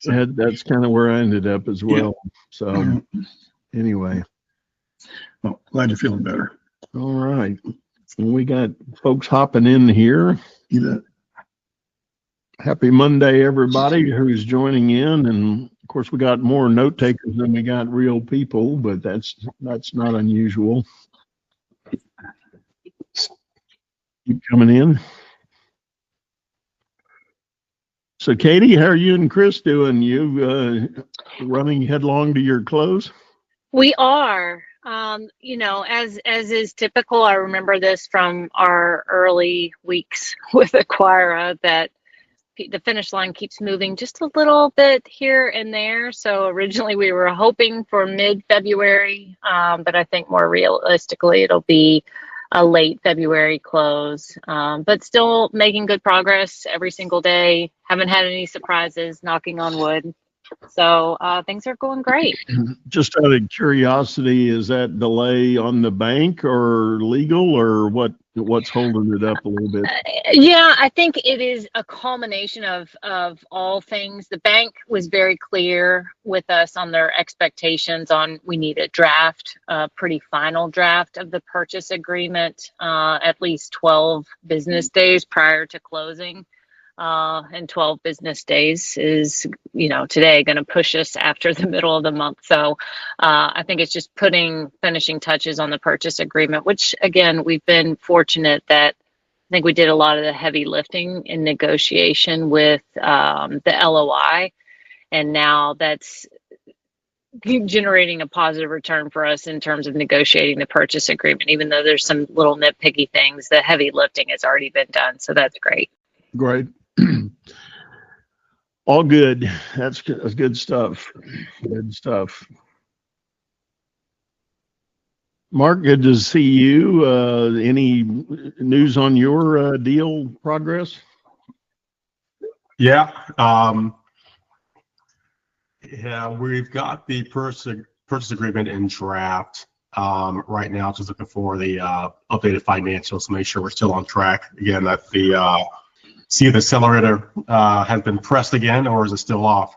That's kind of where I ended up as well. Yeah. So anyway. Well, glad you're feeling better. All right. We got folks hopping in here. You bet. Happy Monday, everybody who's joining in. And of course, we got more note takers than we got real people, but that's not unusual. Keep coming in. So, Katie, how are you and Chris doing? You running headlong to your close? We are. As is typical, I remember this from our early weeks with Acquira that the finish line keeps moving just a little bit here and there. So originally we were hoping for mid-February, but I think more realistically it'll be a late February close. But still making good progress every single day. Haven't had any surprises, knocking on wood. So things are going great. Just out of curiosity, is that delay on the bank or legal, or what's holding it up a little bit? Yeah, I think it is a culmination of all things. The bank was very clear with us on their expectations on we need a draft, a pretty final draft of the purchase agreement, at least 12 business days prior to closing. And 12 business days is, today going to push us after the middle of the month. So I think it's just putting finishing touches on the purchase agreement, which again, we've been fortunate that I think we did a lot of the heavy lifting in negotiation with the LOI. And now that's generating a positive return for us in terms of negotiating the purchase agreement, even though there's some little nitpicky things, the heavy lifting has already been done. So that's great. Great. All good. That's good stuff. Good stuff. Mark, good to see you. Any news on your deal progress? Yeah. We've got the purchase agreement in draft right now. Just looking for the updated financials to make sure we're still on track. Again, that see if the accelerator has been pressed again, or is it still off?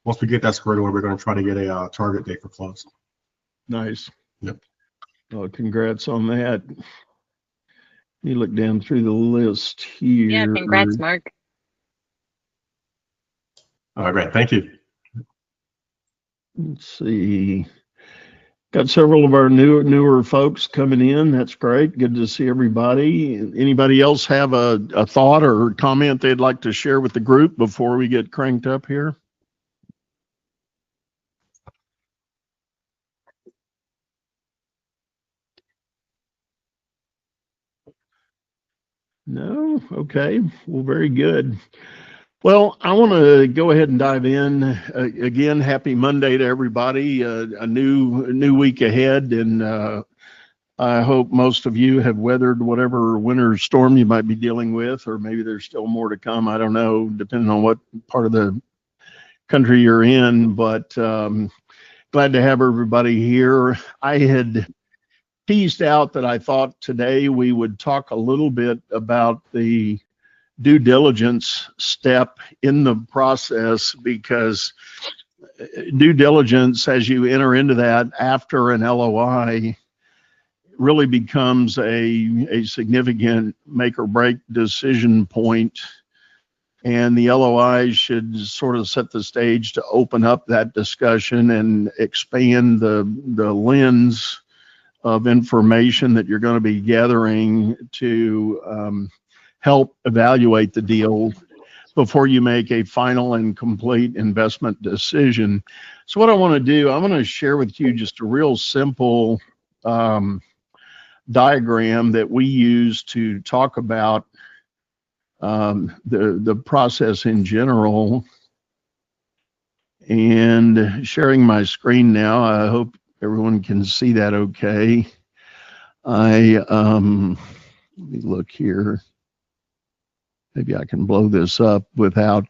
Once we get that squared away, we're going to try to get a target date for close. Nice. Yep. Well, congrats on that. You look down through the list here. Yeah, congrats, Mark. All right, great. Thank you. Let's see. Got several of our newer folks coming in. That's great. Good to see everybody. Anybody else have a thought or comment they'd like to share with the group before we get cranked up here? No? Okay. Well, very good. Well, I want to go ahead and dive in. Again, happy Monday to everybody. A new week ahead, and I hope most of you have weathered whatever winter storm you might be dealing with, or maybe there's still more to come. I don't know, depending on what part of the country you're in, but glad to have everybody here. I had teased out that I thought today we would talk a little bit about the due diligence step in the process, because due diligence, as you enter into that after an LOI, really becomes a significant make or break decision point, and the LOI should sort of set the stage to open up that discussion and expand the lens of information that you're going to be gathering to help evaluate the deal before you make a final and complete investment decision. So what I want to do, I'm going to share with you just a real simple diagram that we use to talk about the process in general. And sharing my screen now, I hope everyone can see that okay. Let me look here. Maybe I can blow this up without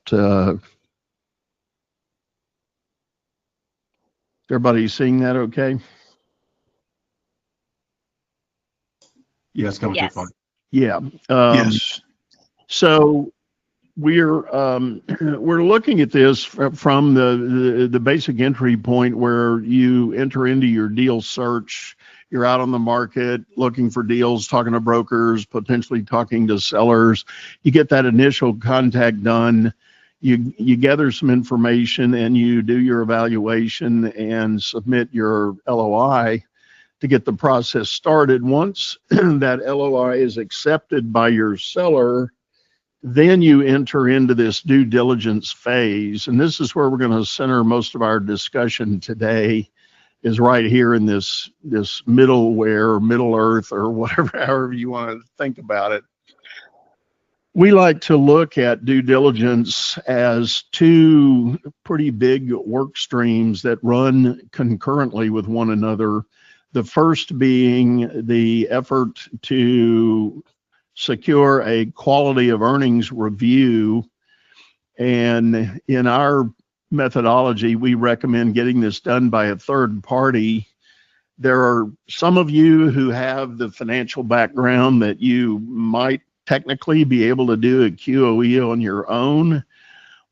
everybody seeing that okay? Yes, coming through fine. Yeah. Yes. So we're looking at this from the basic entry point where you enter into your deal search. You're out on the market looking for deals, talking to brokers, potentially talking to sellers. You get that initial contact done. You gather some information and you do your evaluation and submit your LOI to get the process started. Once that LOI is accepted by your seller, then you enter into this due diligence phase. And this is where we're going to center most of our discussion today, is right here in this middleware, Middle Earth, or whatever, however you want to think about it. We like to look at due diligence as two pretty big work streams that run concurrently with one another. The first being the effort to secure a quality of earnings review. And in our methodology, we recommend getting this done by a third party. There are some of you who have the financial background that you might technically be able to do a QOE on your own,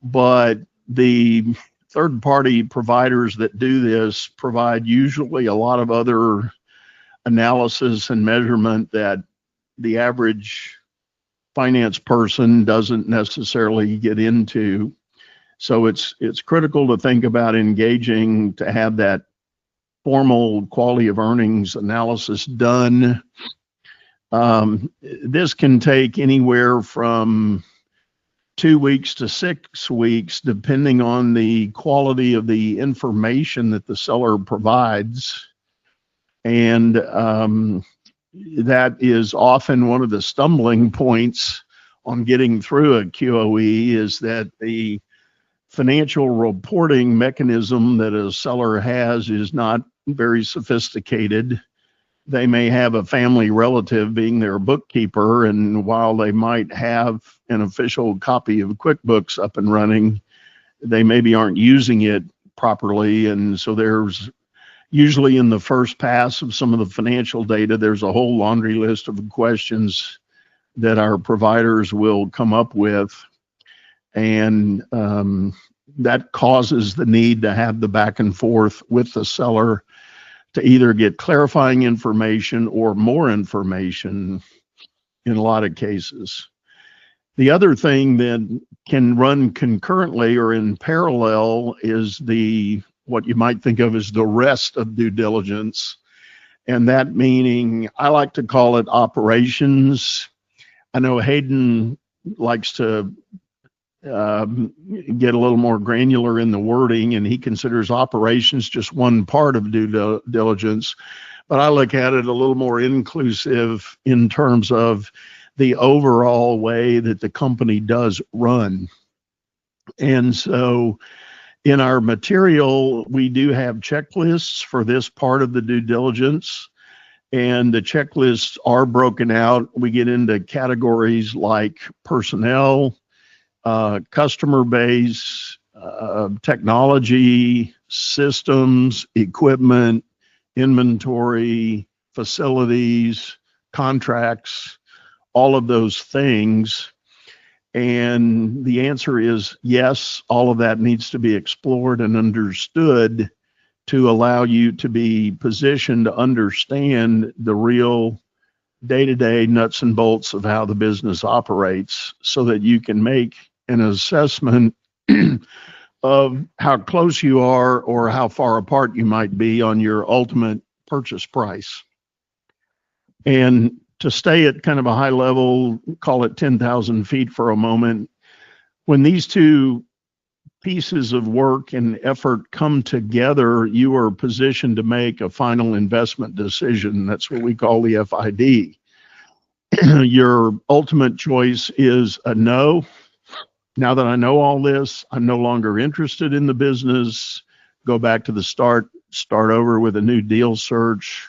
but the third party providers that do this provide usually a lot of other analysis and measurement that the average finance person doesn't necessarily get into. So it's critical to think about engaging to have that formal quality of earnings analysis done. This can take anywhere from 2 weeks to 6 weeks, depending on the quality of the information that the seller provides. And that is often one of the stumbling points on getting through a QOE, is that the financial reporting mechanism that a seller has is not very sophisticated. They may have a family relative being their bookkeeper, and while they might have an official copy of QuickBooks up and running, they maybe aren't using it properly. And so there's usually, in the first pass of some of the financial data, there's a whole laundry list of questions that our providers will come up with. And that causes the need to have the back and forth with the seller to either get clarifying information or more information in a lot of cases. The other thing that can run concurrently or in parallel is what you might think of as the rest of due diligence. And that meaning, I like to call it operations. I know Hayden likes to get a little more granular in the wording, and he considers operations just one part of due diligence. But I look at it a little more inclusive in terms of the overall way that the company does run. And so in our material, we do have checklists for this part of the due diligence, and the checklists are broken out. We get into categories like personnel, customer base, technology, systems, equipment, inventory, facilities, contracts, all of those things. And the answer is yes, all of that needs to be explored and understood to allow you to be positioned to understand the real day-to-day nuts and bolts of how the business operates, so that you can make an assessment of how close you are or how far apart you might be on your ultimate purchase price. And to stay at kind of a high level, call it 10,000 feet for a moment, when these two pieces of work and effort come together, you are positioned to make a final investment decision. That's what we call the FID. Your ultimate choice is a no. Now that I know all this, I'm no longer interested in the business. Go back to the start over with a new deal search.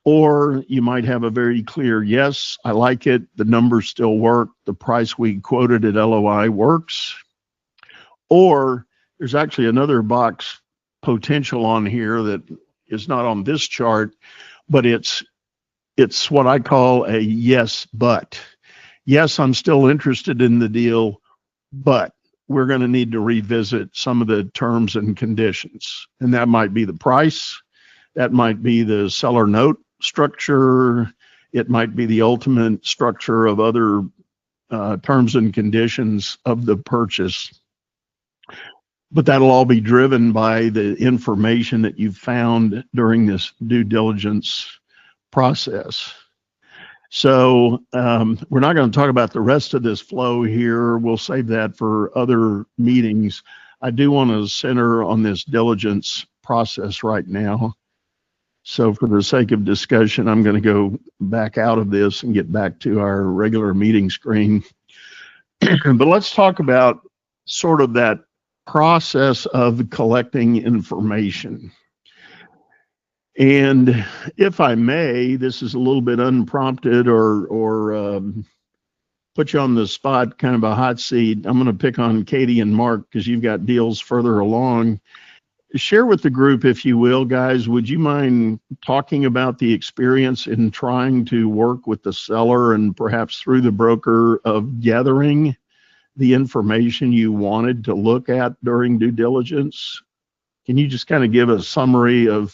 Or you might have a very clear, yes, I like it. The numbers still work. The price we quoted at LOI works. Or there's actually another box potential on here that is not on this chart, but it's what I call a yes, but. Yes, I'm still interested in the deal, but we're going to need to revisit some of the terms and conditions. And that might be the price, that might be the seller note structure, it might be the ultimate structure of other terms and conditions of the purchase. But that'll all be driven by the information that you've found during this due diligence process. So we're not going to talk about the rest of this flow here. We'll save that for other meetings. I do want to center on this diligence process right now. So for the sake of discussion, I'm going to go back out of this and get back to our regular meeting screen. But let's talk about sort of that process of collecting information. And if I may, this is a little bit unprompted or put you on the spot, kind of a hot seat. I'm going to pick on Katie and Mark because you've got deals further along. Share with the group, if you will, guys, would you mind talking about the experience in trying to work with the seller and perhaps through the broker of gathering the information you wanted to look at during due diligence? Can you just kind of give a summary of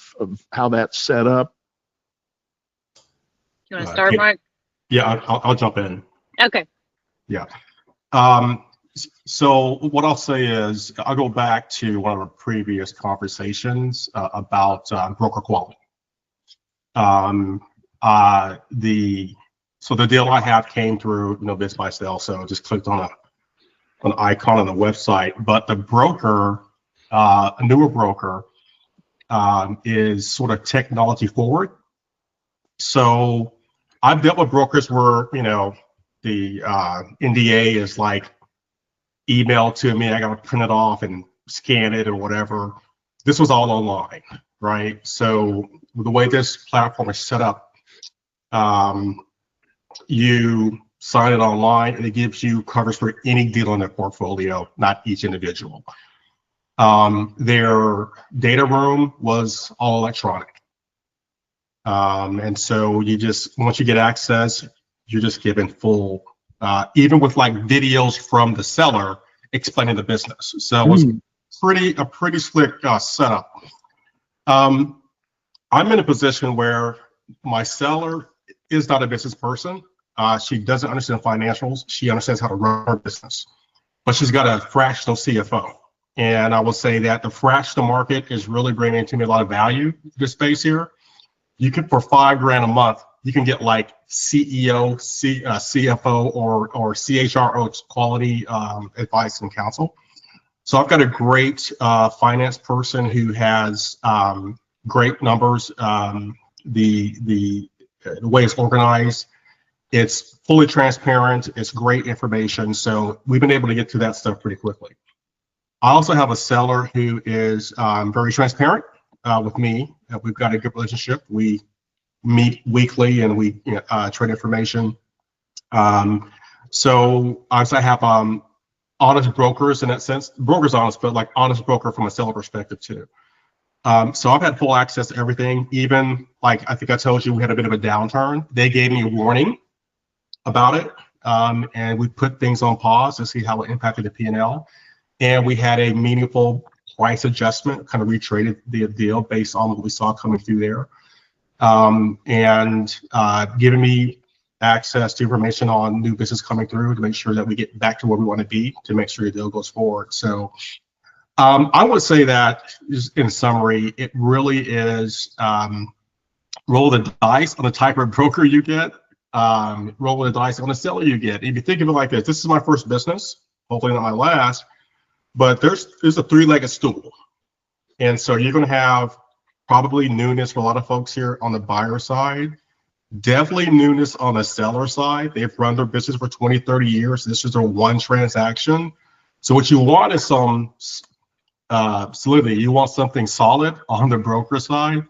how that's set up? You want to start, Mark? Yeah, I'll jump in. Okay. Yeah. So what I'll say is I'll go back to one of our previous conversations about broker quality. So the deal I have came through Biz by Sale, so just clicked on an icon on the website. But the broker, a newer broker, is sort of technology forward. So I've dealt with brokers where the NDA is like email to me, I got to print it off and scan it or whatever. This was all online, right? So the way this platform is set up, you sign it online and it gives you coverage for any deal in their portfolio, not each individual. Their data room was all electronic. And so once you get access, you're just given full, even with like videos from the seller explaining the business. So it was a pretty slick setup. I'm in a position where my seller is not a business person. She doesn't understand financials. She understands how to run her business, but she's got a fractional CFO. And I will say that the fractional market is really bringing to me a lot of value to this space here. You can, for $5,000 a month, you can get like CEO, CFO, or CHRO quality advice and counsel. So I've got a great finance person who has great numbers. The way it's organized, it's fully transparent. It's great information. So we've been able to get to that stuff pretty quickly. I also have a seller who is very transparent with me. We've got a good relationship. We meet weekly and we trade information. So I have honest brokers in that sense. Broker's honest, but like honest broker from a seller perspective too. So I've had full access to everything. Even like I think I told you we had a bit of a downturn. They gave me a warning about it, and we put things on pause to see how it impacted the P&L. And we had a meaningful price adjustment, kind of retraded the deal based on what we saw coming through there. And giving me access to information on new business coming through to make sure that we get back to where we want to be to make sure the deal goes forward. So I would say that, just in summary, it really is roll the dice on the type of broker you get, roll the dice on the seller you get. If you think of it like this is my first business, hopefully not my last, but there's a three-legged stool. And so you're going to have probably newness for a lot of folks here on the buyer side, definitely newness on the seller side. They've run their business for 20, 30 years. This is their one transaction. So what you want is some solidity. You want something solid on the broker side,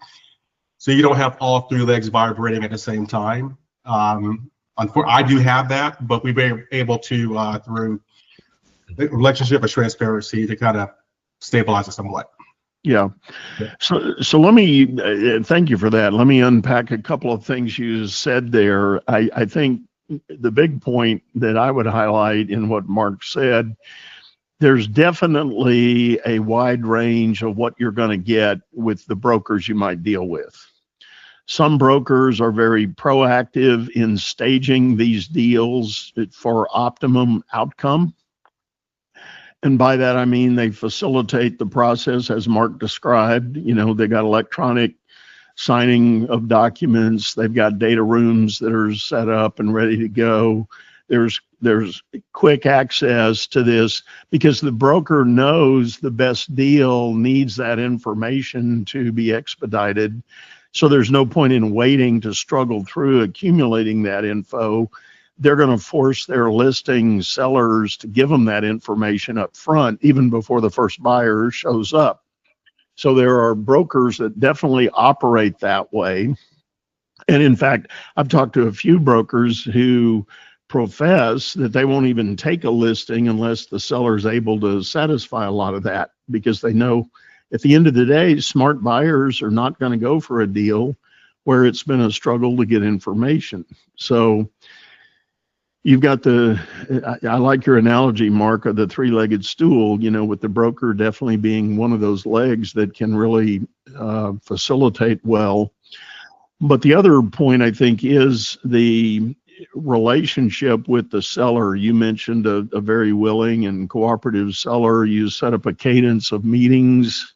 so you don't have all three legs vibrating at the same time. I do have that, but we've been able to, through the relationship of transparency, to kind of stabilize it somewhat. Yeah. So let me thank you for that. Let me unpack a couple of things you said there. I think the big point that I would highlight in what Mark said, there's definitely a wide range of what you're going to get with the brokers you might deal with. Some brokers are very proactive in staging these deals for optimum outcome. And by that, I mean they facilitate the process as Mark described. You know, they got electronic signing of documents. They've got data rooms that are set up and ready to go. There's quick access to this because the broker knows the best deal needs that information to be expedited. So there's no point in waiting to struggle through accumulating that info. They're going to force their listing sellers to give them that information up front, even before the first buyer shows up. So there are brokers that definitely operate that way. And in fact, I've talked to a few brokers who profess that they won't even take a listing unless the seller is able to satisfy a lot of that, because they know at the end of the day, smart buyers are not going to go for a deal where it's been a struggle to get information. So you've got I like your analogy, Mark, of the three-legged stool, you know, with the broker definitely being one of those legs that can really facilitate well. But the other point, I think, is the relationship with the seller. You mentioned a very willing and cooperative seller. You set up a cadence of meetings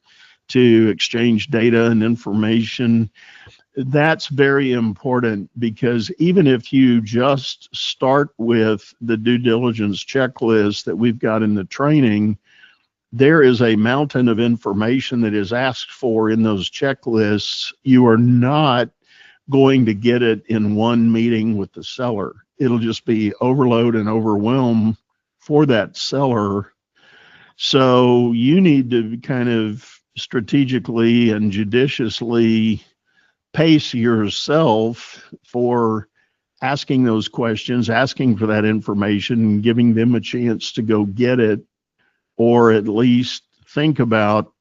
to exchange data and information. That's very important, because even if you just start with the due diligence checklist that we've got in the training, there is a mountain of information that is asked for in those checklists. You are not going to get it in one meeting with the seller. It'll just be overload and overwhelm for that seller. So you need to kind of strategically and judiciously pace yourself for asking those questions, asking for that information, and giving them a chance to go get it, or at least think about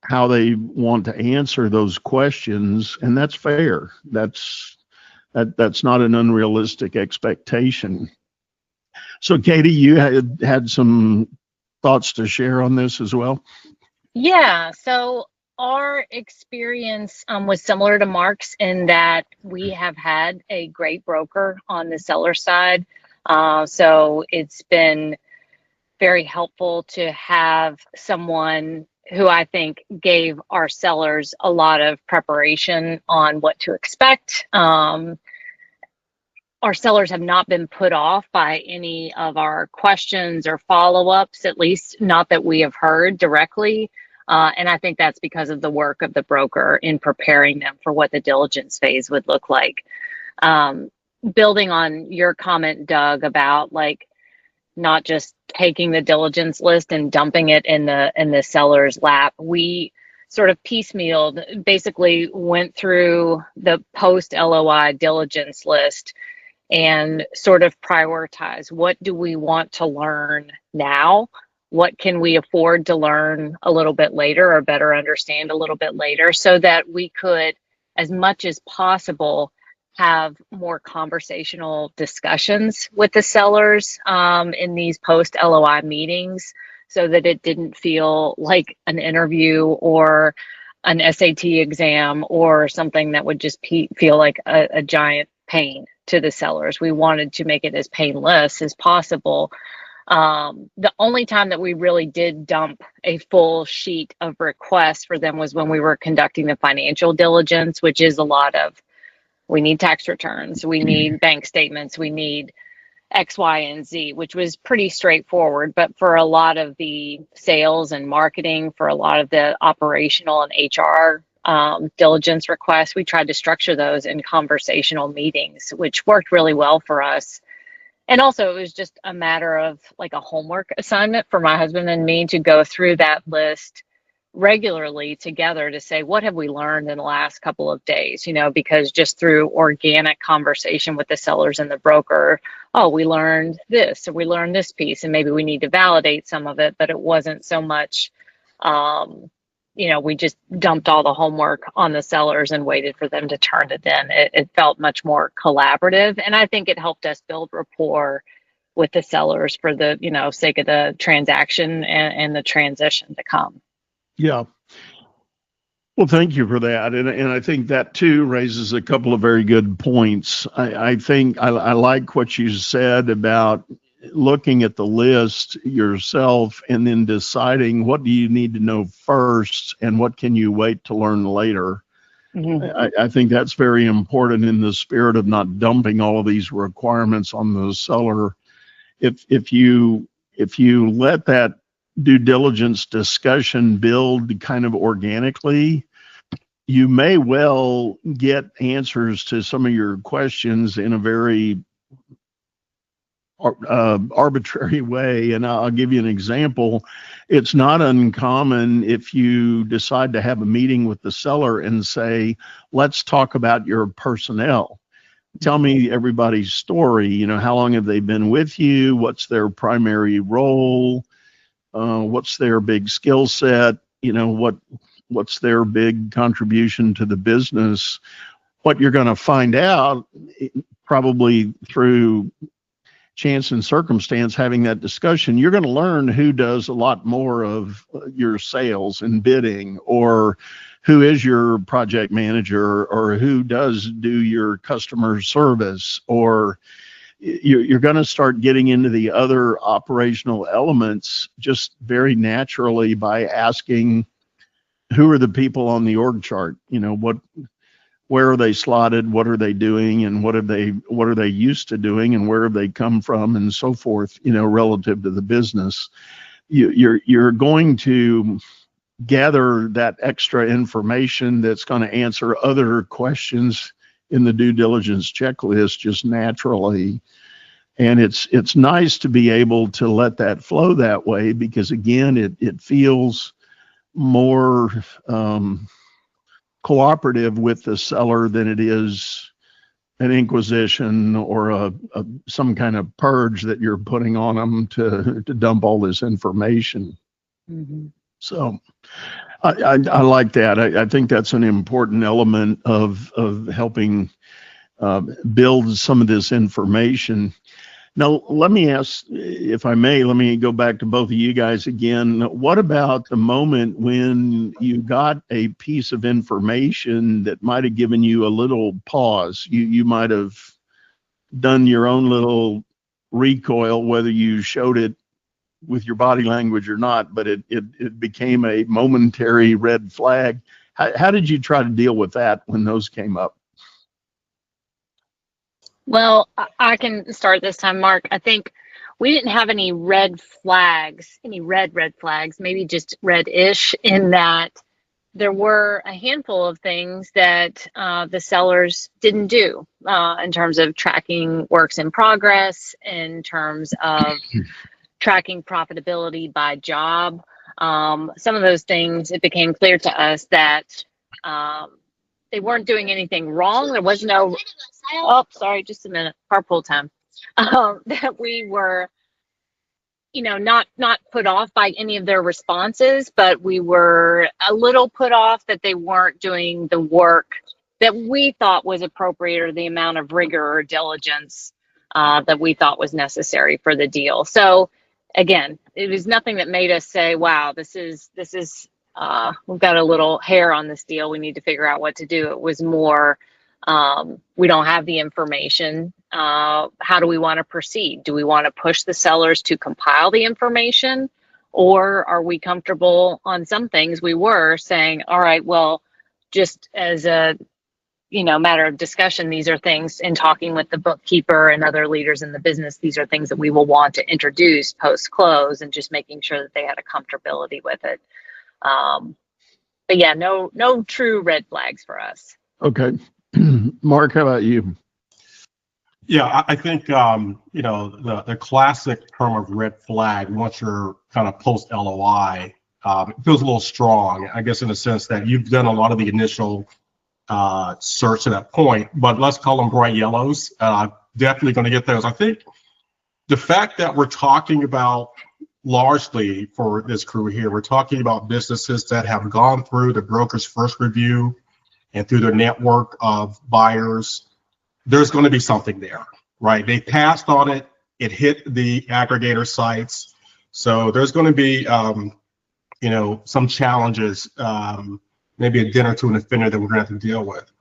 how they want to answer those questions. And that's fair. That's not an unrealistic expectation. So Katie, you had some thoughts to share on this as well? Yeah, so our experience was similar to Mark's in that we have had a great broker on the seller side. So it's been very helpful to have someone who I think gave our sellers a lot of preparation on what to expect. Our sellers have not been put off by any of our questions or follow-ups, at least not that we have heard directly. And I think that's because of the work of the broker in preparing them for what the diligence phase would look like. Building on your comment, Doug, about like not just taking the diligence list and dumping it in the seller's lap, we sort of piecemealed, basically went through the post LOI diligence list and sort of prioritize, what do we want to learn now? What can we afford to learn a little bit later or better understand a little bit later, so that we could, as much as possible, have more conversational discussions with the sellers in these post LOI meetings, so that it didn't feel like an interview or an SAT exam or something that would just feel like a giant pain to the sellers. We wanted to make it as painless as possible. The only time that we really did dump a full sheet of requests for them was when we were conducting the financial diligence, which is a lot of, we need tax returns, we need bank statements, we need X, Y, and Z, which was pretty straightforward. But for a lot of the sales and marketing, for a lot of the operational and HR diligence requests, we tried to structure those in conversational meetings, which worked really well for us. And also, it was just a matter of like a homework assignment for my husband and me to go through that list regularly together to say, what have we learned in the last couple of days? You know, because just through organic conversation with the sellers and the broker, oh, we learned this, or we learned this piece, and maybe we need to validate some of it, but it wasn't so much we just dumped all the homework on the sellers and waited for them to turn it in. It felt much more collaborative, and I think it helped us build rapport with the sellers for the sake of the transaction and the transition to come. Yeah. Well, thank you for that. And I think that too raises a couple of very good points. I think I like what you said about looking at the list yourself and then deciding what do you need to know first and what can you wait to learn later. Mm-hmm. I think that's very important in the spirit of not dumping all of these requirements on the seller. If you let that due diligence discussion build kind of organically, you may well get answers to some of your questions in a very arbitrary way. And I'll give you an example. It's not uncommon if you decide to have a meeting with the seller and say, let's talk about your personnel. Tell me everybody's story. How long have they been with you? What's their primary role? What's their big skill set? What's their big contribution to the business? What you're going to find out, probably through chance and circumstance, having that discussion, you're going to learn who does a lot more of your sales and bidding, or who is your project manager, or who does do your customer service, or you're going to start getting into the other operational elements just very naturally by asking, who are the people on the org chart? Where are they slotted? What are they doing? And what are they used to doing? And where have they come from? And so forth, relative to the business. You're going to gather that extra information that's going to answer other questions in the due diligence checklist just naturally. And it's nice to be able to let that flow that way, because again, it feels more cooperative with the seller than it is an inquisition or some kind of purge that you're putting on them to dump all this information. Mm-hmm. So I like that. I think that's an important element of helping build some of this information. Now, let me ask, if I may, let me go back to both of you guys again. What about the moment when you got a piece of information that might have given you a little pause? You might have done your own little recoil, whether you showed it with your body language or not, but it became a momentary red flag. How did you try to deal with that when those came up? Well, I can start this time, Mark. I think we didn't have any red flags, maybe just red-ish, in that there were a handful of things that the sellers didn't do in terms of tracking works in progress, in terms of tracking profitability by job. Some of those things, it became clear to us that they weren't doing anything wrong. There was no, oh, sorry, just a minute, carpool time. That we were, not put off by any of their responses, but we were a little put off that they weren't doing the work that we thought was appropriate, or the amount of rigor or diligence that we thought was necessary for the deal. So again, it was nothing that made us say, wow, this is we've got a little hair on this deal, we need to figure out what to do. It was more, we don't have the information. How do we want to proceed? Do we want to push the sellers to compile the information, or are we comfortable on some things? We were saying, all right, well, just as a matter of discussion, these are things, in talking with the bookkeeper and other leaders in the business, these are things that we will want to introduce post-close, and just making sure that they had a comfortability with it. But yeah, no true red flags for us. Okay. Mark, how about you? Yeah, I think, the classic term of red flag, once you're kind of post LOI, it feels a little strong, I guess, in the sense that you've done a lot of the initial search to that point, but let's call them bright yellows. Definitely going to get those. I think the fact that we're talking about largely for this crew here, we're talking about businesses that have gone through the broker's first review and through their network of buyers. There's going to be something there, right? They passed on it. It hit the aggregator sites. So there's going to be, some challenges, maybe a dent or two in the fender that we're going to have to deal with.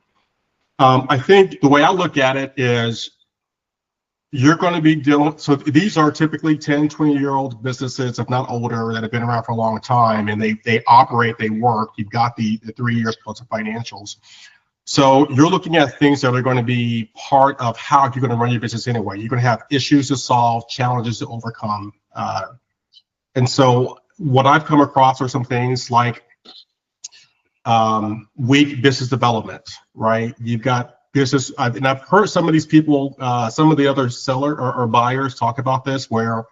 I think the way I look at it is you're going to be dealing, so these are typically 10, 20-year-old businesses, if not older, that have been around for a long time, and they operate, they work. You've got the 3 years plus of financials. So you're looking at things that are going to be part of how you're going to run your business anyway. You're going to have issues to solve, challenges to overcome. And so what I've come across are some things like weak business development, right? You've got business, and I've heard some of these people, some of the other seller or buyers talk about this, where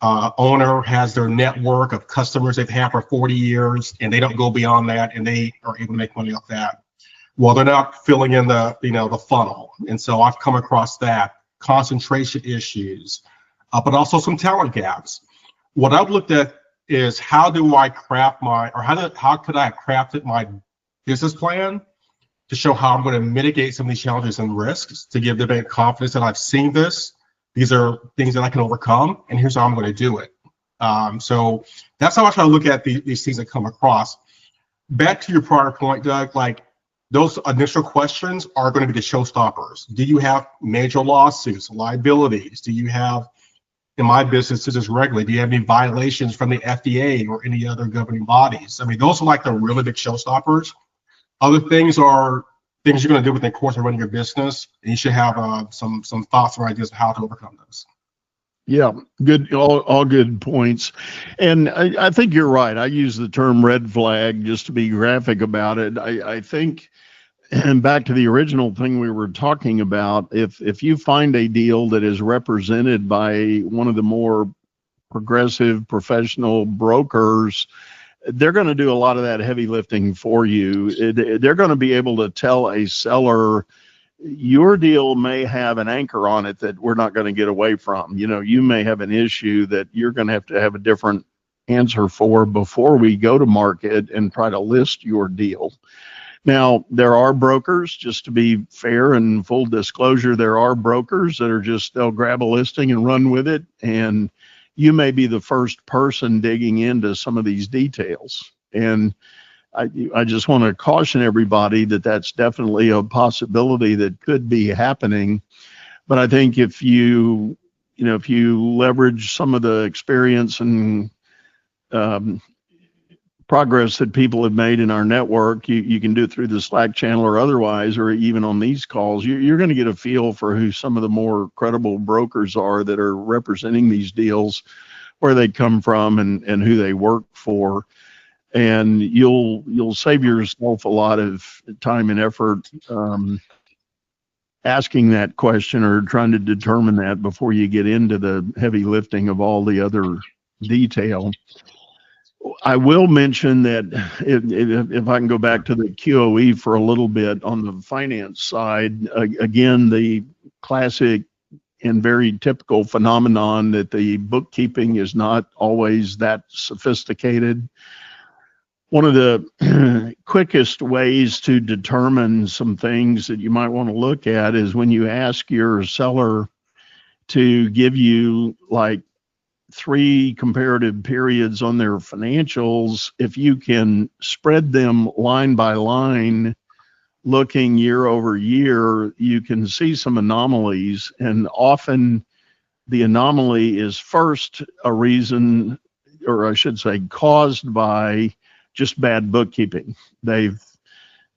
owner has their network of customers they've had for 40 years, and they don't go beyond that, and they are able to make money off that. Well, they're not filling in the funnel, and so I've come across that, concentration issues, but also some talent gaps. What I've looked at is how could I craft my business plan to show how I'm going to mitigate some of these challenges and risks, to give the bank confidence that I've seen this. These are things that I can overcome, and here's how I'm going to do it. So that's how I try to look at these things that come across. Back to your prior point, Doug, like those initial questions are going to be the showstoppers. Do you have major lawsuits, liabilities? Do you have, in my business, this is regularly, do you have any violations from the FDA or any other governing bodies? I mean, those are like the really big showstoppers. Other things are things you're going to do within the course of running your business, and you should have some thoughts or ideas of how to overcome those. Yeah, good, all good points. And I think you're right. I use the term red flag just to be graphic about it. I think, and back to the original thing we were talking about, if you find a deal that is represented by one of the more progressive professional brokers, they're going to do a lot of that heavy lifting for you. They're going to be able to tell a seller, your deal may have an anchor on it that we're not going to get away from. You may have an issue that you're going to have a different answer for before we go to market and try to list your deal. Now, there are brokers, just to be fair and full disclosure, there are brokers that are they'll grab a listing and run with it. And you may be the first person digging into some of these details. And I just want to caution everybody that that's definitely a possibility that could be happening. But I think if you leverage some of the experience and progress that people have made in our network, you can do it through the Slack channel or otherwise, or even on these calls, you're going to get a feel for who some of the more credible brokers are that are representing these deals, where they come from and who they work for. And you'll save yourself a lot of time and effort asking that question or trying to determine that before you get into the heavy lifting of all the other detail. I will mention that if I can go back to the QOE for a little bit on the finance side, again, the classic and very typical phenomenon that the bookkeeping is not always that sophisticated. One of the quickest ways to determine some things that you might want to look at is when you ask your seller to give you like 3 comparative periods on their financials. If you can spread them line by line, looking year over year, you can see some anomalies. And often the anomaly is first a reason, or I should say caused by just bad bookkeeping. They've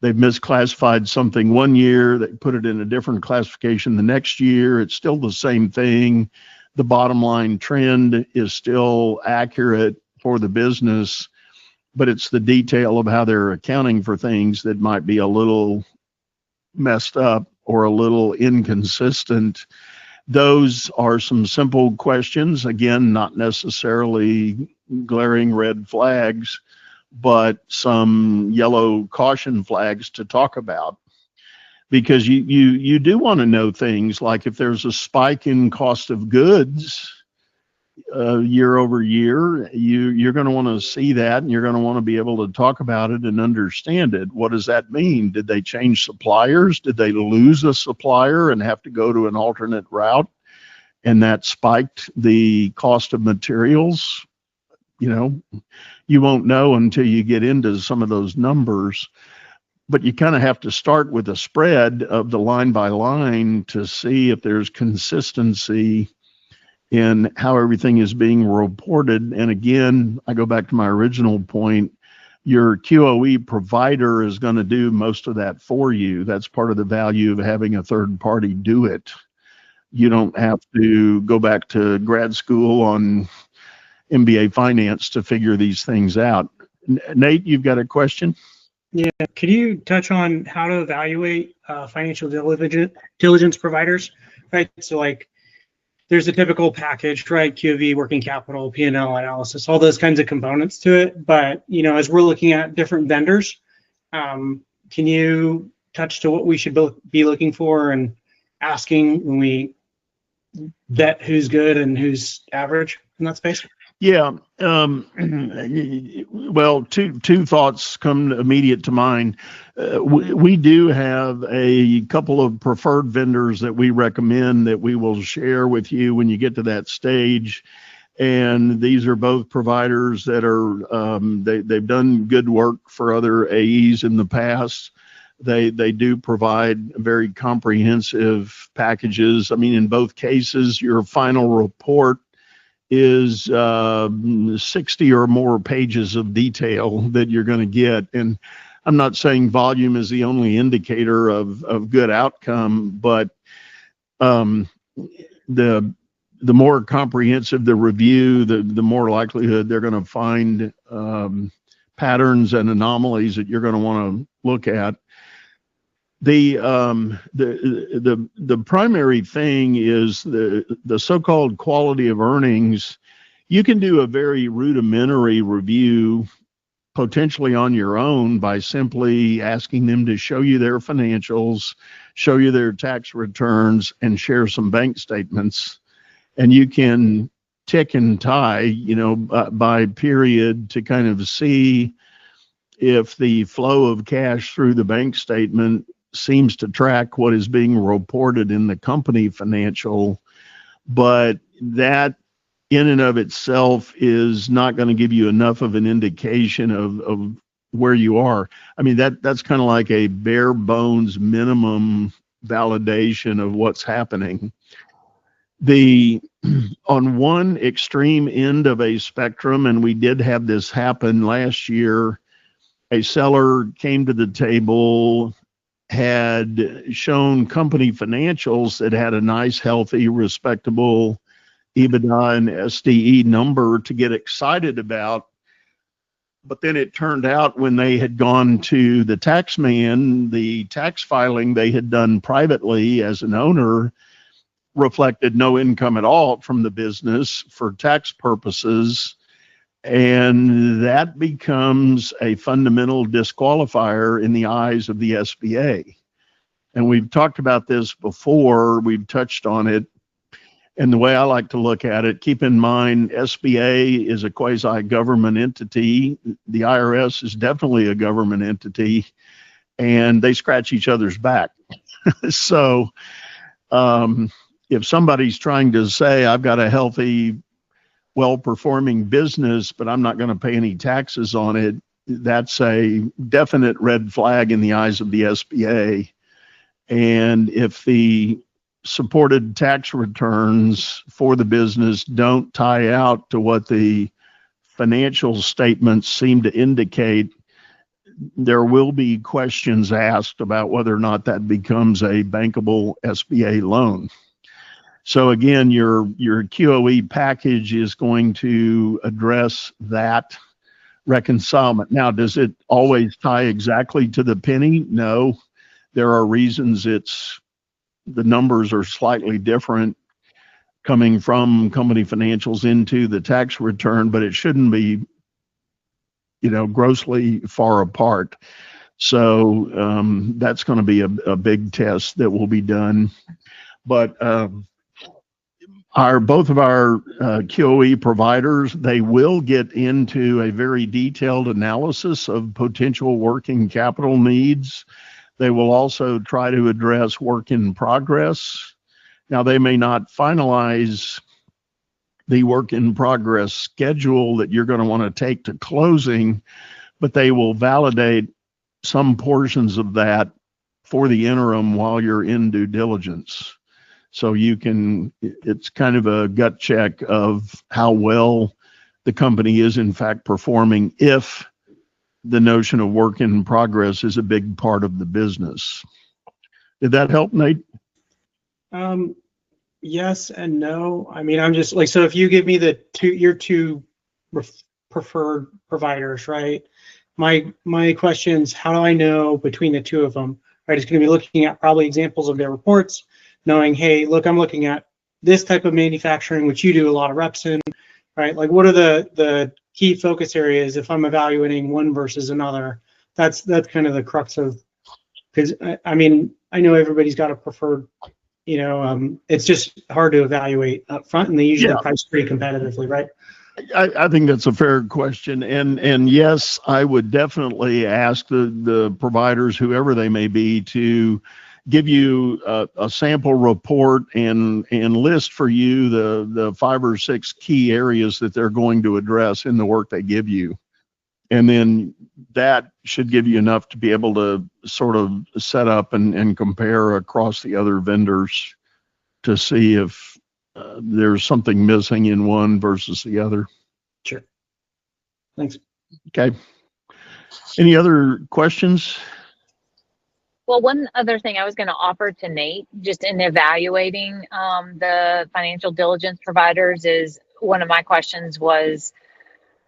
misclassified something one year, they put it in a different classification the next year. It's still the same thing. The bottom line trend is still accurate for the business, but it's the detail of how they're accounting for things that might be a little messed up or a little inconsistent. Those are some simple questions. Again, not necessarily glaring red flags, but some yellow caution flags to talk about. Because you do want to know things like if there's a spike in cost of goods, year over year, you're going to want to see that, and you're going to want to be able to talk about it and understand it. What does that mean? Did they change suppliers? Did they lose a supplier and have to go to an alternate route? And that spiked the cost of materials. You won't know until you get into some of those numbers, but you kind of have to start with a spread of the line by line to see if there's consistency in how everything is being reported. And again, I go back to my original point. Your QOE provider is going to do most of that for you. That's part of the value of having a third party do it. You don't have to go back to grad school on MBA finance to figure these things out. Nate, you've got a question? Yeah, could you touch on how to evaluate financial diligence providers, right? So like there's a typical package, right? QV, working capital, P&L analysis, all those kinds of components to it. But, as we're looking at different vendors, can you touch to what we should be looking for and asking when we vet who's good and who's average in that space? Yeah. Well, two thoughts come immediate to mind. We do have a couple of preferred vendors that we recommend that we will share with you when you get to that stage. And these are both providers that are, they've done good work for other AEs in the past. They do provide very comprehensive packages. I mean, in both cases, your final report is 60 or more pages of detail that you're going to get. And I'm not saying volume is the only indicator of good outcome, but the more comprehensive the review, the more likelihood they're going to find patterns and anomalies that you're going to want to look at. The primary thing is the so-called quality of earnings. You can do a very rudimentary review potentially on your own by simply asking them to show you their financials, show you their tax returns, and share some bank statements. And you can tick and tie, by period to kind of see if the flow of cash through the bank statement seems to track what is being reported in the company financial, but that in and of itself is not going to give you enough of an indication of where you are. I mean, that's kind of like a bare bones minimum validation of what's happening. On one extreme end of a spectrum, and we did have this happen last year, a seller came to the table, had shown company financials that had a nice, healthy, respectable EBITDA and SDE number to get excited about. But then it turned out when they had gone to the tax man, the tax filing they had done privately as an owner reflected no income at all from the business for tax purposes. And that becomes a fundamental disqualifier in the eyes of the SBA. And we've talked about this before, we've touched on it. And the way I like to look at it, keep in mind, SBA is a quasi-government entity. The IRS is definitely a government entity, and they scratch each other's back. So if somebody's trying to say, I've got a healthy, well-performing business, but I'm not going to pay any taxes on it, that's a definite red flag in the eyes of the SBA. And if the supported tax returns for the business don't tie out to what the financial statements seem to indicate, there will be questions asked about whether or not that becomes a bankable SBA loan. So again, your QOE package is going to address that reconcilement. Now, does it always tie exactly to the penny? No. There are reasons the numbers are slightly different coming from company financials into the tax return, but it shouldn't be, grossly far apart. So that's going to be a big test that will be done. But both of our QOE providers, they will get into a very detailed analysis of potential working capital needs. They will also try to address work in progress. Now, they may not finalize the work in progress schedule that you're going to want to take to closing, but they will validate some portions of that for the interim while you're in due diligence. So it's kind of a gut check of how well the company is in fact performing if the notion of work in progress is a big part of the business. Did that help, Nate? Yes and no. I mean, I'm just like, so if you give me your two preferred providers, right? My question's, how do I know between the two of them, right? It's going to be looking at probably examples of their reports, knowing, hey, look, I'm looking at this type of manufacturing, which you do a lot of reps in, right? Like, what are the key focus areas if I'm evaluating one versus another? That's kind of the crux of, because I mean, I know everybody's got a preferred, it's just hard to evaluate up front, and they usually price pretty competitively, right? I think that's a fair question. And yes, I would definitely ask the providers, whoever they may be, to give you a sample report and list for you the 5 or 6 key areas that they're going to address in the work they give you. And then that should give you enough to be able to sort of set up and compare across the other vendors to see if there's something missing in one versus the other. Sure. Thanks. Okay. Any other questions? Well, one other thing I was going to offer to Nate, just in evaluating the financial diligence providers, is one of my questions was,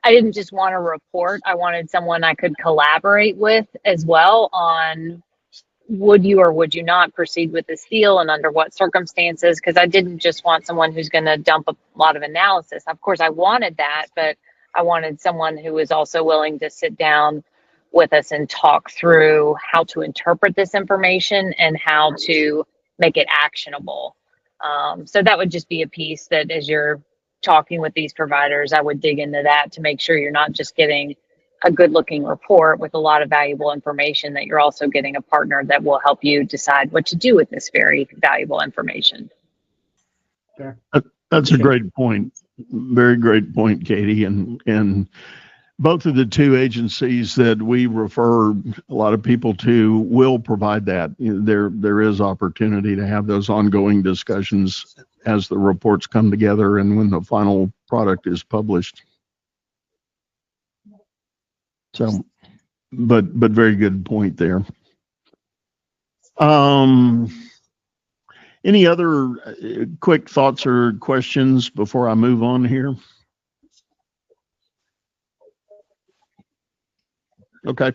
I didn't just want a report. I wanted someone I could collaborate with as well on, would you or would you not proceed with this deal and under what circumstances? Because I didn't just want someone who's going to dump a lot of analysis. Of course, I wanted that, but I wanted someone who was also willing to sit down with us and talk through how to interpret this information and how to make it actionable. So that would just be a piece that, as you're talking with these providers, I would dig into that to make sure you're not just getting a good looking report with a lot of valuable information, that you're also getting a partner that will help you decide what to do with this very valuable information. Sure. That's a great point. Very great point, Katie. And both of the two agencies that we refer a lot of people to will provide that. There is opportunity to have those ongoing discussions as the reports come together and when the final product is published. So, but very good point there. Any other quick thoughts or questions before I move on here? Okay.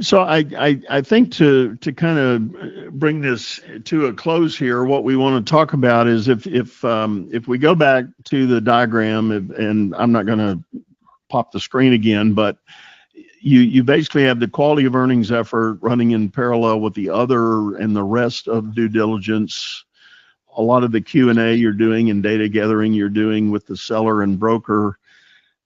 So I think to kind of bring this to a close here, what we want to talk about is if we go back to the diagram, and I'm not going to pop the screen again, but you basically have the quality of earnings effort running in parallel with the other and the rest of due diligence. A lot of the Q&A you're doing and data gathering you're doing with the seller and broker.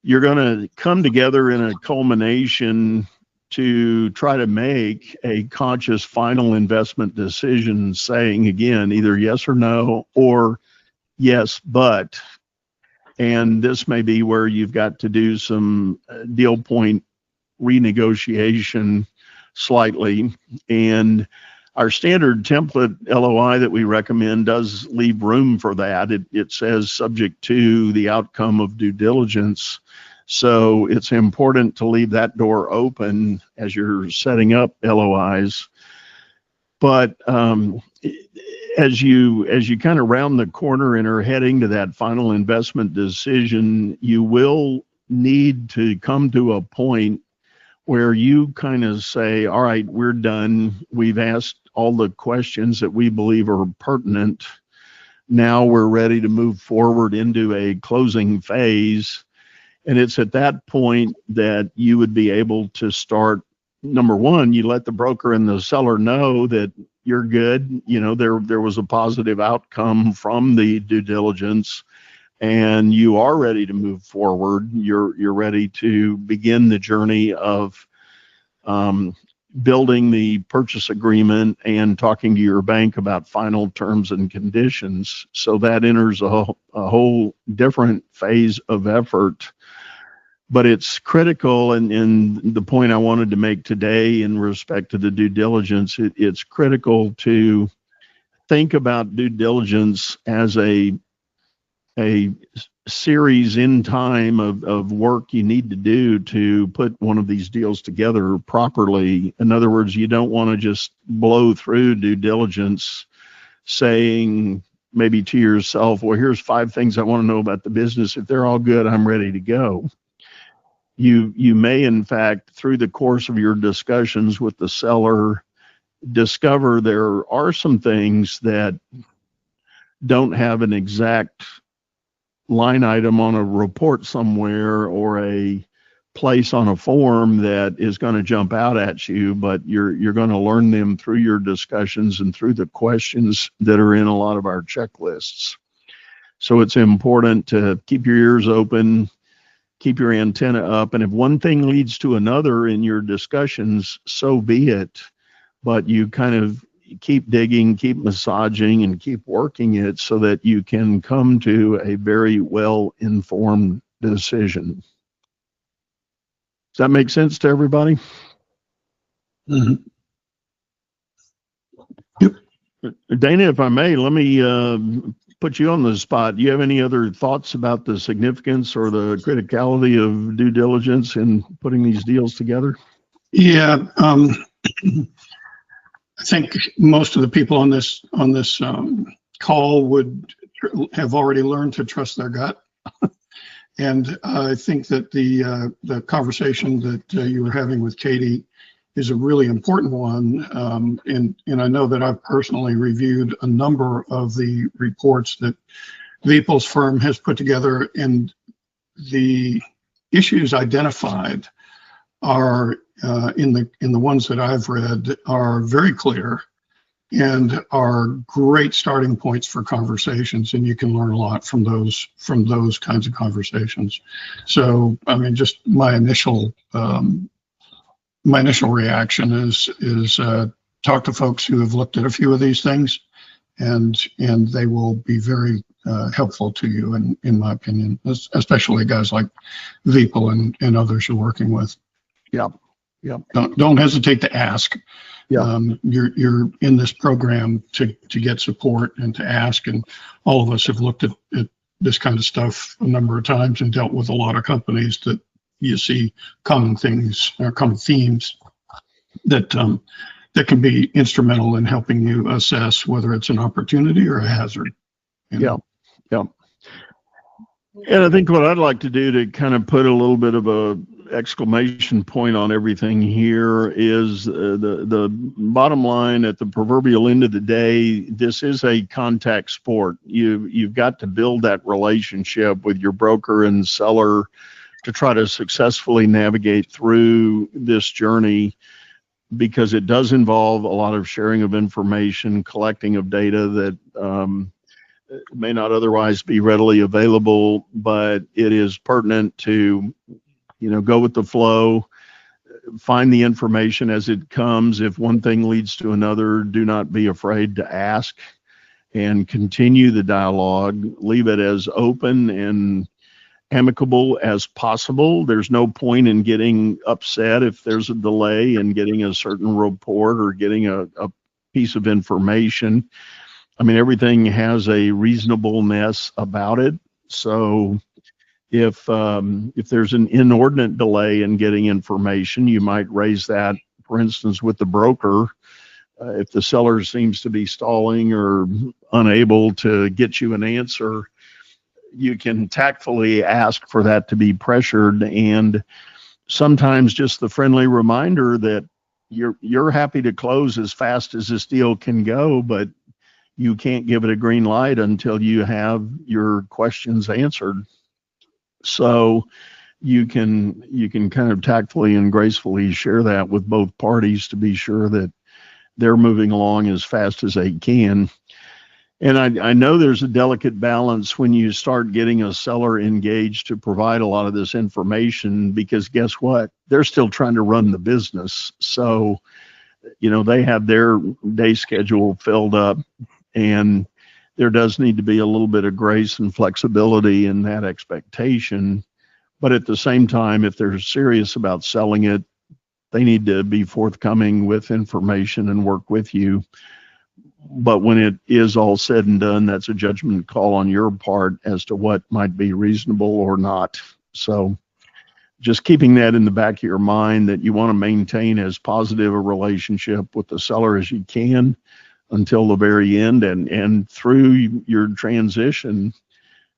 You're going to come together in a culmination to try to make a conscious final investment decision, saying, again, either yes or no, or yes, but. And this may be where you've got to do some deal point renegotiation slightly. And our standard template LOI that we recommend does leave room for that. It says subject to the outcome of due diligence. So it's important to leave that door open as you're setting up LOIs. But as you kind of round the corner and are heading to that final investment decision, you will need to come to a point where you kind of say, all right, we're done. We've asked all the questions that we believe are pertinent. Now we're ready to move forward into a closing phase. And it's at that point that you would be able to start. Number one, you let the broker and the seller know that you're good. You know, there was a positive outcome from the due diligence, and you are ready to move forward. You're ready to begin the journey of building the purchase agreement and talking to your bank about final terms and conditions. So that enters a whole different phase of effort. But it's critical, and the point I wanted to make today in respect to the due diligence, it's critical to think about due diligence as a series in time of work you need to do to put one of these deals together properly. In other words, you don't want to just blow through due diligence saying maybe to yourself, well, here's 5 things I want to know about the business. If they're all good, I'm ready to go. You may, in fact, through the course of your discussions with the seller, discover there are some things that don't have an exact line item on a report somewhere or a place on a form that is going to jump out at you, but you're going to learn them through your discussions and through the questions that are in a lot of our checklists. So it's important to keep your ears open, keep your antenna up, and if one thing leads to another in your discussions, so be it. But you kind of keep digging, keep massaging, and keep working it so that you can come to a very well-informed decision. Does that make sense to everybody? Mhm. Dana, if I may, let me put you on the spot. Do you have any other thoughts about the significance or the criticality of due diligence in putting these deals together? Yeah, I think most of the people on this call would have already learned to trust their gut. And I think that the conversation that you were having with Katie is a really important one. And I know that I've personally reviewed a number of the reports that Veepel's firm has put together, and the issues identified are in the ones that I've read are very clear and are great starting points for conversations, and you can learn a lot from those kinds of conversations. So, I mean, just my initial reaction is talk to folks who have looked at a few of these things, and they will be very helpful to you, in my opinion, especially guys like Veepel and others you're working with. Yeah. Don't hesitate to ask. Yeah. You're in this program to get support and to ask, and all of us have looked at this kind of stuff a number of times and dealt with a lot of companies that you see common things or common themes that can be instrumental in helping you assess whether it's an opportunity or a hazard. Yeah. And I think what I'd like to do to kind of put a little bit of a exclamation point on everything here is the bottom line at the proverbial end of the day. This is a contact sport. You've got to build that relationship with your broker and seller to try to successfully navigate through this journey, because it does involve a lot of sharing of information, collecting of data that may not otherwise be readily available, but it is pertinent to, go with the flow, find the information as it comes. If one thing leads to another, do not be afraid to ask and continue the dialogue. Leave it as open and amicable as possible. There's no point in getting upset if there's a delay in getting a certain report or getting a piece of information. I mean, everything has a reasonableness about it. So if there's an inordinate delay in getting information, you might raise that, for instance, with the broker. If the seller seems to be stalling or unable to get you an answer, you can tactfully ask for that to be pressured. And sometimes just the friendly reminder that you're happy to close as fast as this deal can go, but you can't give it a green light until you have your questions answered. So you can kind of tactfully and gracefully share that with both parties to be sure that they're moving along as fast as they can. And I know there's a delicate balance when you start getting a seller engaged to provide a lot of this information, because guess what? They're still trying to run the business. So, they have their day schedule filled up, and there does need to be a little bit of grace and flexibility in that expectation. But at the same time, if they're serious about selling it, they need to be forthcoming with information and work with you. But when it is all said and done, that's a judgment call on your part as to what might be reasonable or not. So just keeping that in the back of your mind, that you want to maintain as positive a relationship with the seller as you can until the very end. And through your transition,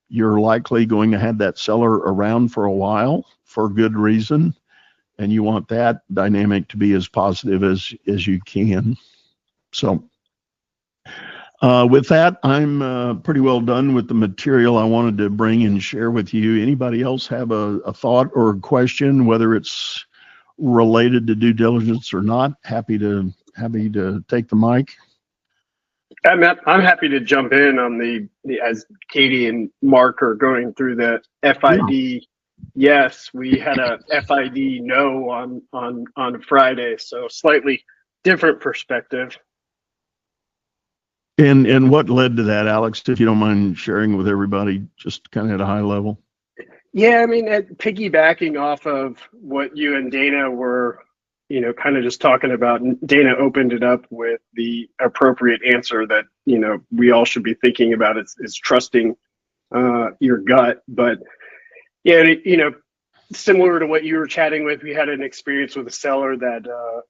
you're likely going to have that seller around for a while for good reason. And you want that dynamic to be as positive as you can. So with that, I'm pretty well done with the material I wanted to bring and share with you. Anybody else have a thought or a question, whether it's related to due diligence or not? Happy to take the mic. I'm happy to jump in on the as Katie and Mark are going through the FID. Yeah. Yes, we had a FID no on Friday, so slightly different perspective. And what led to that, Alex, if you don't mind sharing with everybody, just kind of at a high level? Yeah, I mean, piggybacking off of what you and Dana were, kind of just talking about, Dana opened it up with the appropriate answer that, we all should be thinking about is trusting your gut. But yeah, similar to what you were chatting with, we had an experience with a seller that,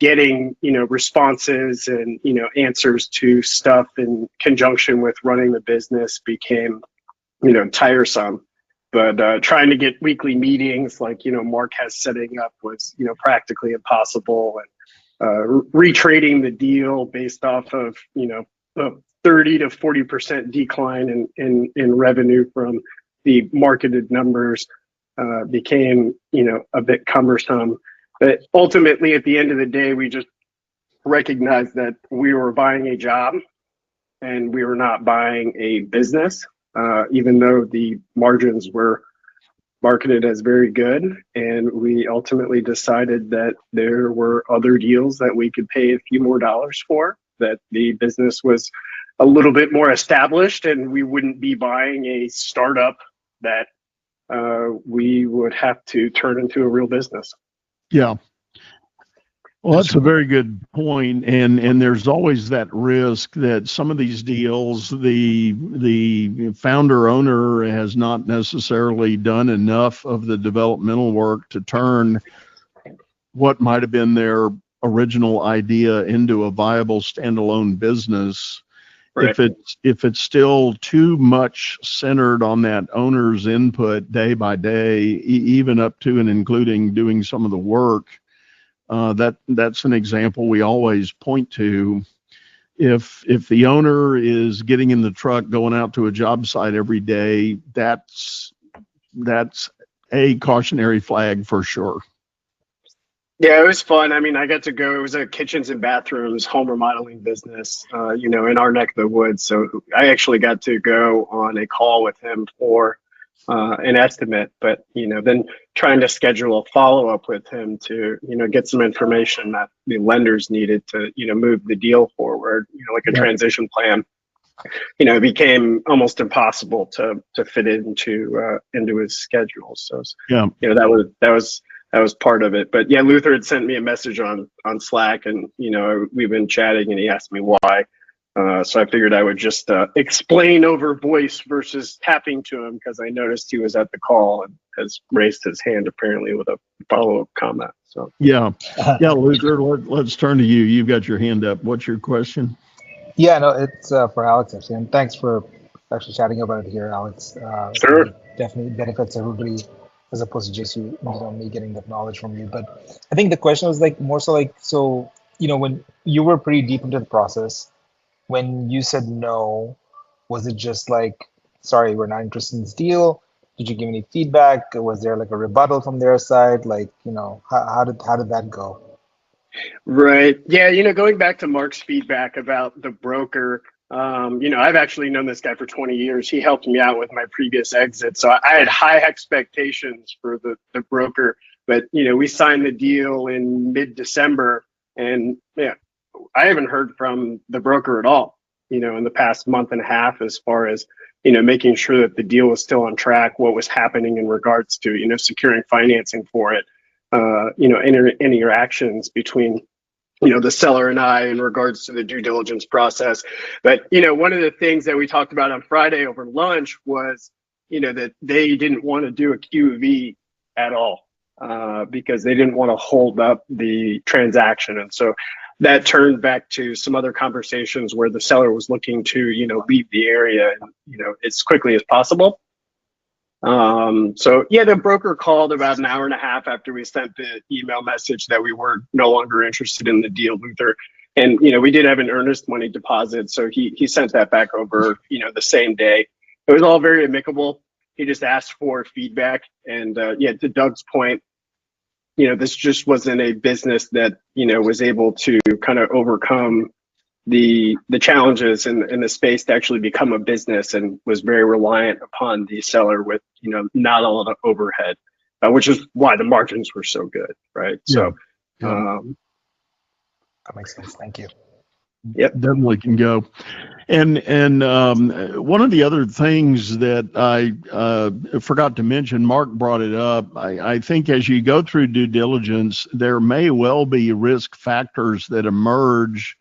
getting, responses and, answers to stuff in conjunction with running the business became, tiresome. But trying to get weekly meetings like, Mark has setting up was, practically impossible. And retrading the deal based off of, a 30 to 40% decline in revenue from the marketed numbers became, a bit cumbersome. But ultimately, at the end of the day, we just recognized that we were buying a job and we were not buying a business, even though the margins were marketed as very good. And we ultimately decided that there were other deals that we could pay a few more dollars for, that the business was a little bit more established and we wouldn't be buying a startup that we would have to turn into a real business. Yeah. Well, that's a very good point. And there's always that risk that some of these deals, the founder owner has not necessarily done enough of the developmental work to turn what might have been their original idea into a viable standalone business. Right. If it's still too much centered on that owner's input day by day, even up to and including doing some of the work, that's an example we always point to. If the owner is getting in the truck, going out to a job site every day, that's a cautionary flag for sure. Yeah, it was fun. I mean, I got to go. It was a kitchens and bathrooms home remodeling business, in our neck of the woods. So I actually got to go on a call with him for an estimate, but, then trying to schedule a follow-up with him to, get some information that the lenders needed to, move the deal forward, like a transition plan, it became almost impossible to fit it into his schedule. So, that was part of it. But yeah, Luther had sent me a message on Slack, and, we've been chatting, and he asked me why. So I figured I would just explain over voice versus tapping to him, because I noticed he was at the call and has raised his hand apparently with a follow-up comment. So yeah, Luther, let's turn to you. You've got your hand up. What's your question? Yeah, no, it's for Alex actually, and thanks for actually chatting about it here, Alex. Sure. It definitely benefits everybody as opposed to just me getting that knowledge from you. But I think the question was more so when you were pretty deep into the process, when you said no, was it just sorry, we're not interested in this deal? Did you give any feedback? Was there a rebuttal from their side? How did that go? Right. Yeah. Going back to Mark's feedback about the broker, I've actually known this guy for 20 years. He helped me out with my previous exit. So I had high expectations for the broker. But, we signed the deal in mid-December. And yeah, I haven't heard from the broker at all, in the past month and a half as far as, making sure that the deal was still on track, what was happening in regards to, securing financing for it, interactions between the seller and I in regards to the due diligence process. But, one of the things that we talked about on Friday over lunch was, that they didn't want to do a QV at all because they didn't want to hold up the transaction. And so that turned back to some other conversations where the seller was looking to, leave the area, as quickly as possible. So yeah, the broker called about an hour and a half after we sent the email message that we were no longer interested in the deal, Luther. And, we did have an earnest money deposit. So he sent that back over, the same day. It was all very amicable. He just asked for feedback. And yeah, to Doug's point, this just wasn't a business that, was able to kind of overcome the challenges in the space to actually become a business, and was very reliant upon the seller with not all of the overhead, which is why the margins were so good, right? Yeah. So That makes sense. Thank you. Yep. Definitely can go. And one of the other things that I forgot to mention, Mark brought it up. I think as you go through due diligence, there may well be risk factors that emerge.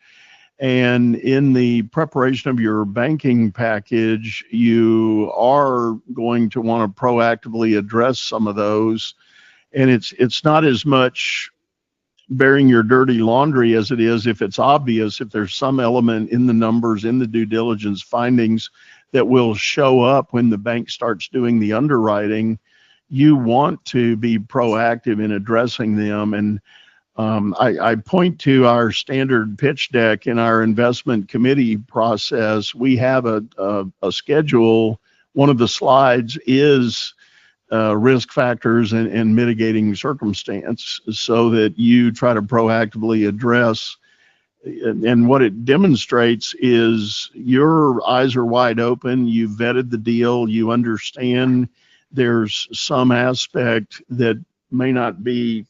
And in the preparation of your banking package, you are going to want to proactively address some of those. And it's not as much bearing your dirty laundry as it is if it's obvious, if there's some element in the numbers, in the due diligence findings that will show up when the bank starts doing the underwriting. You want to be proactive in addressing them. And I point to our standard pitch deck in our investment committee process. We have a schedule. One of the slides is risk factors and mitigating circumstance, so that you try to proactively address. And what it demonstrates is your eyes are wide open. You vetted the deal. You understand there's some aspect that may not be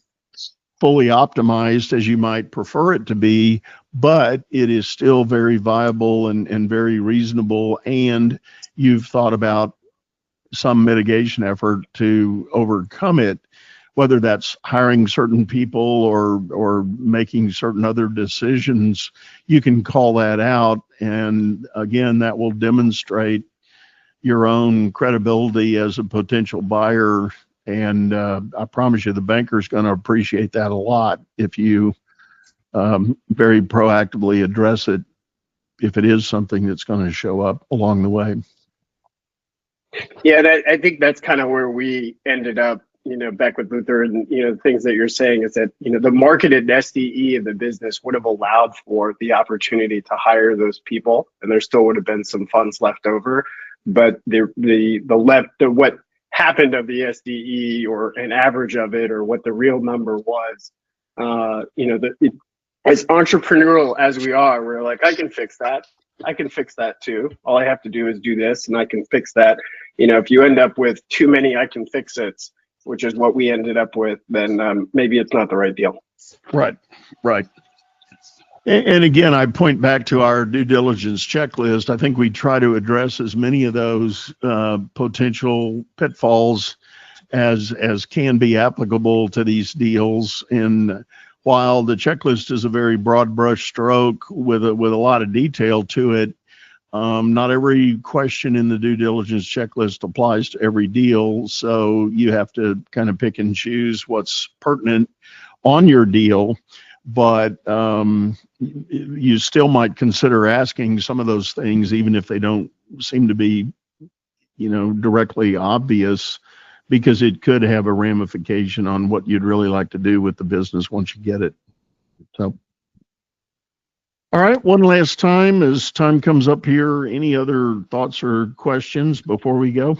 fully optimized as you might prefer it to be, but it is still very viable and very reasonable. And you've thought about some mitigation effort to overcome it, whether that's hiring certain people or making certain other decisions. You can call that out. And again, that will demonstrate your own credibility as a potential buyer. And I promise you, the banker's going to appreciate that a lot if you very proactively address it, if it is something that's going to show up along the way. Yeah, I think that's kind of where we ended up, back with Luther. And, the things that you're saying is that, the marketed SDE of the business would have allowed for the opportunity to hire those people, and there still would have been some funds left over. But what happened of the SDE, or an average of it, or what the real number was, as entrepreneurial as we are, we're like, I can fix that. I can fix that too. All I have to do is do this, and I can fix that. If you end up with too many I can fix it's, which is what we ended up with, then maybe it's not the right deal. Right. And again, I point back to our due diligence checklist. I think we try to address as many of those potential pitfalls as can be applicable to these deals. And while the checklist is a very broad brush stroke with a lot of detail to it, not every question in the due diligence checklist applies to every deal. So you have to kind of pick and choose what's pertinent on your deal. But you still might consider asking some of those things, even if they don't seem to be, directly obvious, because it could have a ramification on what you'd really like to do with the business once you get it. So, all right, one last time as time comes up here, any other thoughts or questions before we go?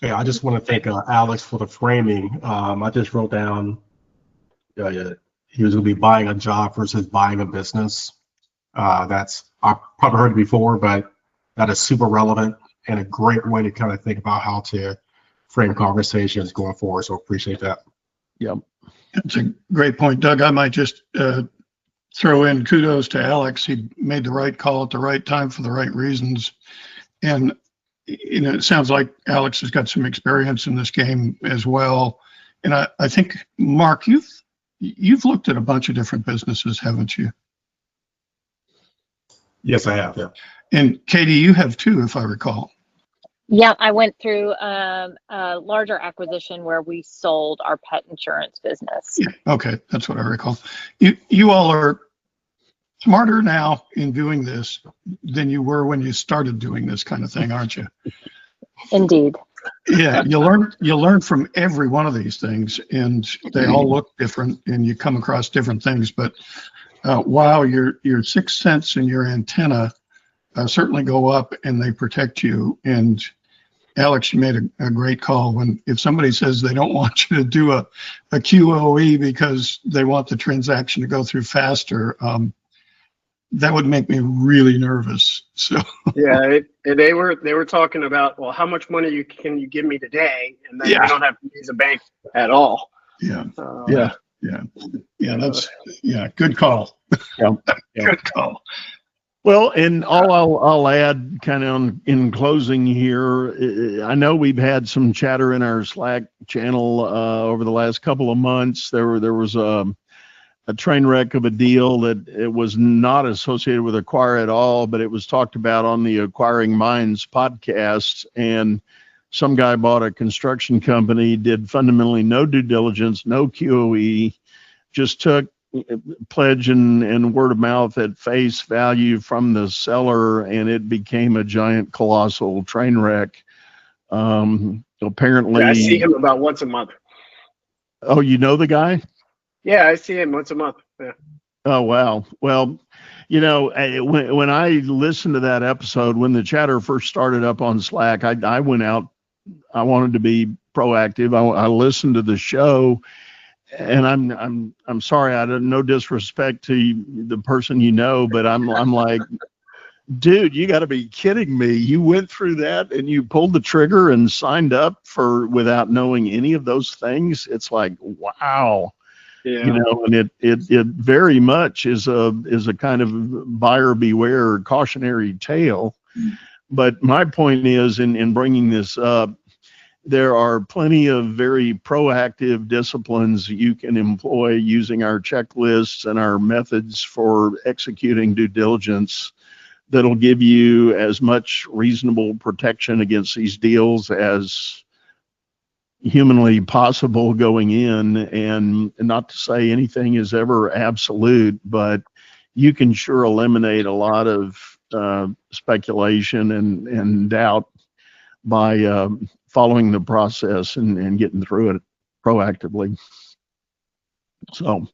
Yeah, I just want to thank Alex for the framing. I just wrote down he was going to be buying a job versus buying a business. That's I've probably heard it before, but that is super relevant and a great way to kind of think about how to frame conversations going forward. So appreciate that. Yep. That's a great point, Doug. I might just throw in kudos to Alex. He made the right call at the right time for the right reasons. And, you know, it sounds like Alex has got some experience in this game as well. And I think, Mark, you've looked at a bunch of different businesses, haven't you? Yes, I have. Yeah. And Katie, you have too, if I recall. Yeah, I went through a larger acquisition where we sold our pet insurance business. Yeah, okay, that's what I recall. You all are smarter now in doing this than you were when you started doing this kind of thing, aren't you? Indeed. Yeah, you learn from every one of these things, and they all look different, and you come across different things. But wow, your sixth sense and your antenna certainly go up, and they protect you. And Alex, you made a great call. If somebody says they don't want you to do a QOE because they want the transaction to go through faster, that would make me really nervous. So yeah, they were talking about, well, how much money can you give me today, and then you don't have to use a bank at all. Yeah, that's good call. Yeah. Good call. Well, and I'll add kind of in closing here, I know we've had some chatter in our Slack channel over the last couple of months. There was a train wreck of a deal that it was not associated with Acquire at all, but it was talked about on the Acquiring Minds podcast. And some guy bought a construction company, did fundamentally no due diligence, no QOE, just took pledge and word of mouth at face value from the seller, and it became a giant, colossal train wreck. Apparently, I see him about once a month. Oh, you know the guy? Yeah, I see him once a month. Yeah. Oh, wow. Well, you know, when I listened to that episode, when the chatter first started up on Slack, I went out. I wanted to be proactive. I listened to the show. And I'm sorry, I don't, no disrespect to the person you know, but I'm like, dude, you got to be kidding me. You went through that and you pulled the trigger and signed up for without knowing any of those things. It's like, wow. Yeah. You know, and it very much is a kind of buyer beware cautionary tale. But my point is in bringing this up, there are plenty of very proactive disciplines you can employ using our checklists and our methods for executing due diligence that'll give you as much reasonable protection against these deals as humanly possible going in. And not to say anything is ever absolute, but you can sure eliminate a lot of speculation and doubt by following the process and getting through it proactively. So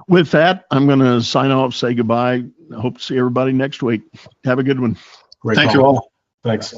with that, I'm going to sign off, say goodbye. I hope to see everybody next week. Have a good one. Great Thank call. you all. Thanks.